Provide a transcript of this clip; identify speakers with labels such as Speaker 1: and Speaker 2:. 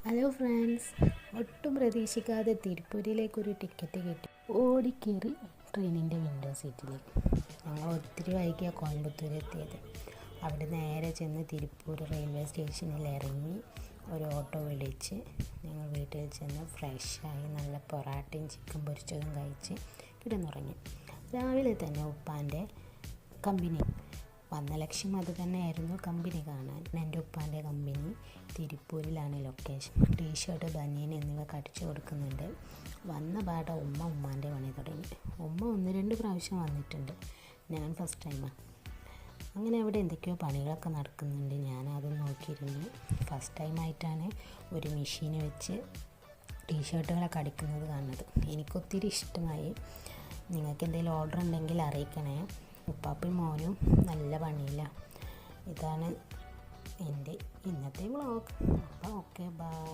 Speaker 1: Hello friends, ഒട്ടും പ്രതീക്ഷിക്കാതെ തിരുപ്പൂരിലേക്കൊരു ticket കിട്ടി. ഓടിക്കേറി ട്രെയിനിൻ്റെ വിൻഡോ സീറ്റിലേക്ക്. ഞങ്ങൾ ഒത്തിരി വൈകിയാണ് കോയമ്പത്തൂർ എത്തിയത്. അവിടെ നേരെ ചെന്ന് തിരുപ്പൂർ റെയിൽവേ സ്റ്റേഷനിൽ ഇറങ്ങി ഒരു ഓട്ടോ വിളിച്ച് ഞങ്ങൾ വീട്ടിൽ ചെന്ന് ഫ്രഷായി നല്ല പൊറാട്ടയും ചിക്കൻ പൊരിച്ചതും കഴിച്ച് കിടന്നുറങ്ങി. രാവിലെ തന്നെ ഉപ്പാൻ്റെ കമ്പനി വന്ന ലക്ഷ്യം അത് തന്നെയായിരുന്നു, കമ്പനി കാണാൻ. എൻ്റെ ഉപ്പാൻ്റെ കമ്പനി തിരുപ്പൂരിലാണ് ലൊക്കേഷൻ. ടീഷർട്ട്, ബനിയൻ എന്നിവ കടിച്ചു കൊടുക്കുന്നുണ്ട്. വന്ന പാടെ ഉമ്മാൻ്റെ പണി തുടങ്ങി. ഉമ്മ 1-2 പ്രാവശ്യം വന്നിട്ടുണ്ട്, ഞാൻ ഫസ്റ്റ് ടൈമാണ്. അങ്ങനെ അവിടെ എന്തൊക്കെയോ പണികളൊക്കെ നടക്കുന്നുണ്ട്. ഞാനതും നോക്കിയിരുന്നു. ഫസ്റ്റ് ടൈമായിട്ടാണ് ഒരു മെഷീൻ വെച്ച് ടീഷർട്ടുകളൊക്കെ അടിക്കുന്നത് കാണുന്നത്. എനിക്കൊത്തിരി ഇഷ്ടമായി. നിങ്ങൾക്ക് എന്തെങ്കിലും ഓർഡർ ഉണ്ടെങ്കിൽ അറിയിക്കണേ. ഉപ്പാപ്പയും മോനും നല്ല പണിയില്ല. ഇതാണ് എൻ്റെ ഇന്നത്തെ വ്ളോഗ്. അപ്പോൾ ഓക്കെ, ബൈ.